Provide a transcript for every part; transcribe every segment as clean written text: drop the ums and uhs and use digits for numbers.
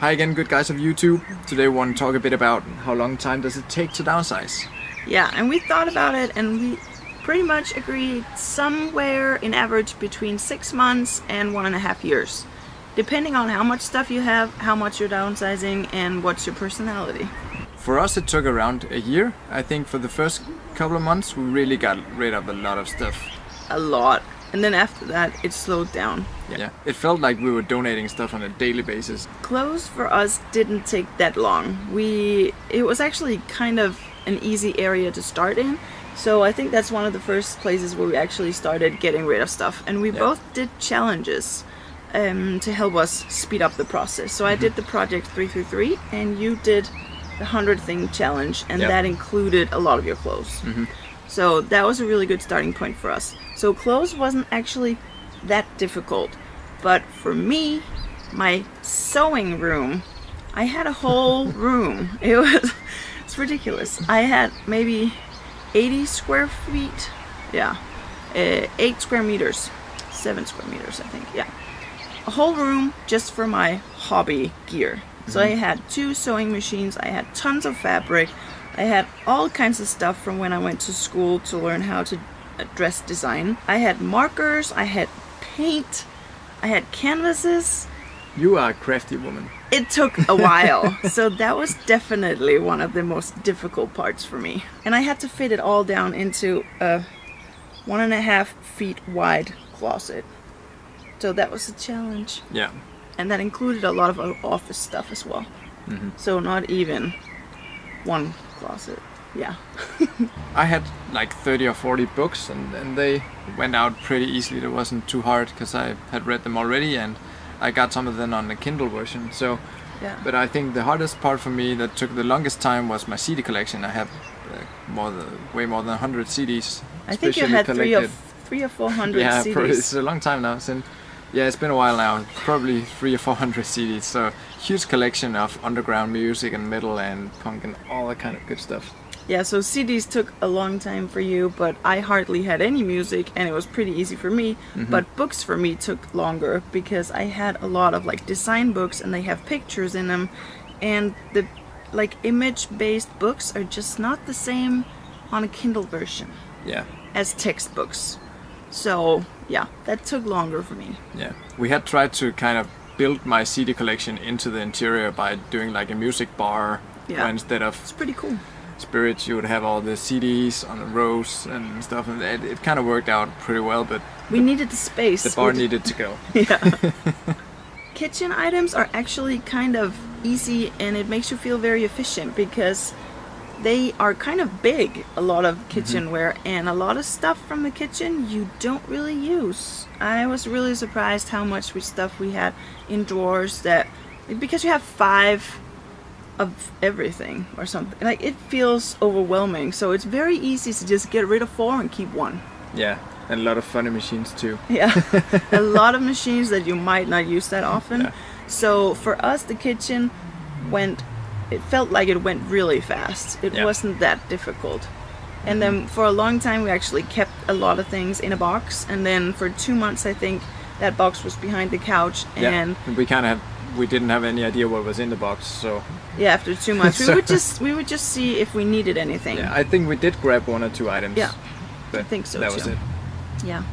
Hi again, good guys of YouTube. Today we want to talk a bit about how long time does it take to downsize. Yeah, and we thought about it and we pretty much agreed somewhere in average between 6 months and 1.5 years. Depending on how much stuff you have, how much you're downsizing, and what's your personality. For us it took around a year. I think for the first couple of months we really got rid of a lot of stuff. A lot. And then after that, it slowed down. Yeah, it felt like we were donating stuff on a daily basis. Clothes for us didn't take that long. It was actually kind of an easy area to start in. So I think that's one of the first places where we actually started getting rid of stuff. And we both did challenges to help us speed up the process. So I did the project 333 and you did the 100 thing challenge, and that included a lot of your clothes. So that was a really good starting point for us. So clothes wasn't actually that difficult, but for me, my sewing room, I had a whole room. It's ridiculous. I had maybe 80 square feet, 8 square meters, 7 square meters, I think, a whole room just for my hobby gear. So I had 2 sewing machines, I had tons of fabric, I had all kinds of stuff from when I went to school to learn how to dress design. I had markers, I had paint, I had canvases. You are a crafty woman. It took a while, so that was definitely one of the most difficult parts for me. And I had to fit it all down into a 1.5 feet wide closet. So that was a challenge. Yeah. And that included a lot of office stuff as well. So not even one closet. Yeah. I had like 30 or 40 books and they went out pretty easily. It wasn't too hard because I had read them already and I got some of them on the Kindle version. So, but I think the hardest part for me that took the longest time was my CD collection. I have way more than 100 CDs. I think you had three or 400 yeah, CDs. Probably, it's a long time now since. Yeah, it's been a while now. Probably 300 or 400 CDs. So huge collection of underground music and metal and punk and all that kind of good stuff. Yeah, so CDs took a long time for you, but I hardly had any music and it was pretty easy for me. But books for me took longer because I had a lot of like design books and they have pictures in them, and the like image-based books are just not the same on a Kindle version as textbooks. So yeah, that took longer for me. Yeah, we had tried to kind of build my CD collection into the interior by doing like a music bar. Where instead of it's pretty cool. Spirits, you would have all the CDs on the rows and stuff, and it kind of worked out pretty well, but we needed the space. The bar needed to go. Kitchen items are actually kind of easy and it makes you feel very efficient because they are kind of big, a lot of kitchenware, and a lot of stuff from the kitchen you don't really use. I was really surprised how much stuff we had in drawers because you have 5 of everything or something. Like, it feels overwhelming, so it's very easy to just get rid of 4 and keep 1. Yeah, and a lot of funny machines too. Yeah, a lot of machines that you might not use that often. So for us, the kitchen it felt like it went really fast. It wasn't that difficult. And then for a long time we actually kept a lot of things in a box, and then for 2 months I think that box was behind the couch, and we didn't have any idea what was in the box, so after 2 months we would just see if we needed anything. I think we did grab 1 or 2 items. I think so that too. was it.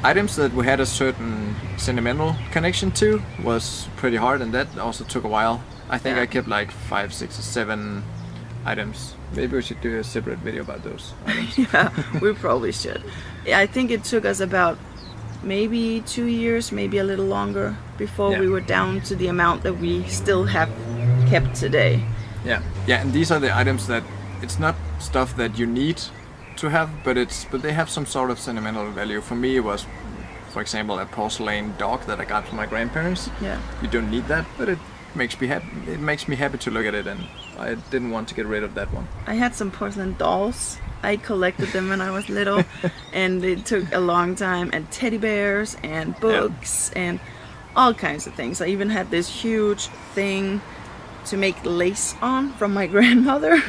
Items that we had a certain sentimental connection to was pretty hard, and that also took a while. I think I kept like 5, 6 or 7 items. Maybe we should do a separate video about those items. We probably should. I think it took us about maybe 2 years, maybe a little longer, before we were down to the amount that we still have kept today. And these are the items that it's not stuff that you need to have, but they have some sort of sentimental value. For me, it was, for example, a porcelain dog that I got from my grandparents. You don't need that, but it makes me happy. It makes me happy to look at it, and I didn't want to get rid of that one. I had some porcelain dolls. I collected them when I was little, and it took a long time. And teddy bears and books and all kinds of things. I even had this huge thing to make lace on from my grandmother.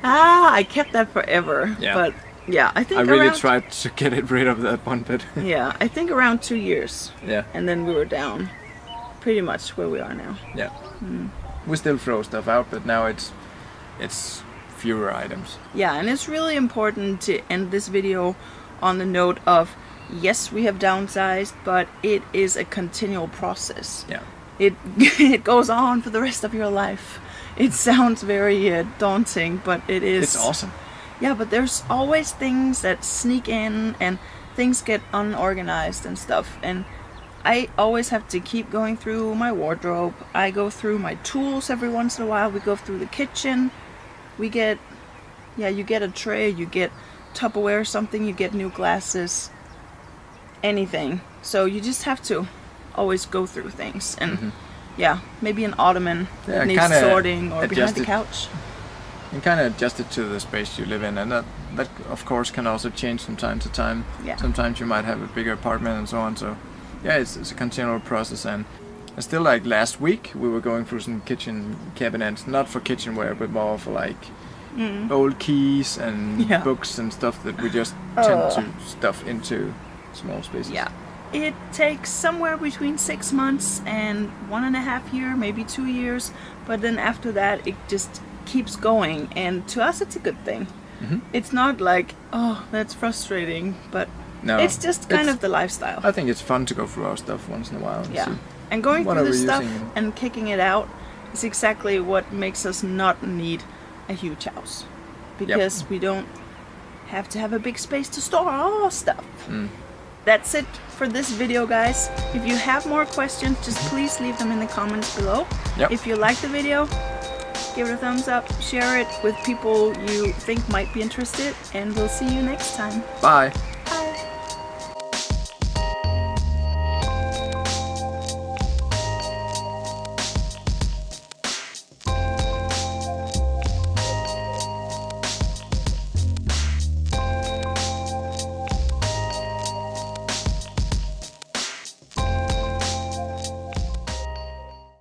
I kept that forever. But I think I really tried to get rid of that one, but I think around 2 years. And then we were down. pretty much where we are now. Yeah. We still throw stuff out, but now it's fewer items. Yeah, and it's really important to end this video on the note of, yes, we have downsized, but it is a continual process. Yeah. It goes on for the rest of your life. It sounds very daunting, but it is. It's awesome. Yeah, but there's always things that sneak in and things get unorganized and stuff. And I always have to keep going through my wardrobe. I go through my tools every once in a while. We go through the kitchen. We get, you get a tray, you get Tupperware or something, you get new glasses, anything. So you just have to always go through things. And maybe an ottoman that needs sorting, or behind the couch. And kind of adjust it to the space you live in, and that of course can also change from time to time. Yeah. Sometimes you might have a bigger apartment and so on. So yeah, it's a continual process. And still, like last week, we were going through some kitchen cabinets, not for kitchenware, but more for like old keys and books and stuff that we just tend to stuff into small spaces. Yeah. It takes somewhere between 6 months and 1.5 years, maybe 2 years, but then after that it just keeps going, and to us it's a good thing. It's not like, oh, that's frustrating, but no, it's just kind of the lifestyle. I think it's fun to go through our stuff once in a while. Yeah, and going through the stuff and kicking it out is exactly what makes us not need a huge house, because we don't have to have a big space to store all our stuff. That's it for this video, guys. If you have more questions, just please leave them in the comments below. If you like the video, give it a thumbs up, share it with people you think might be interested, and we'll see you next time. Bye.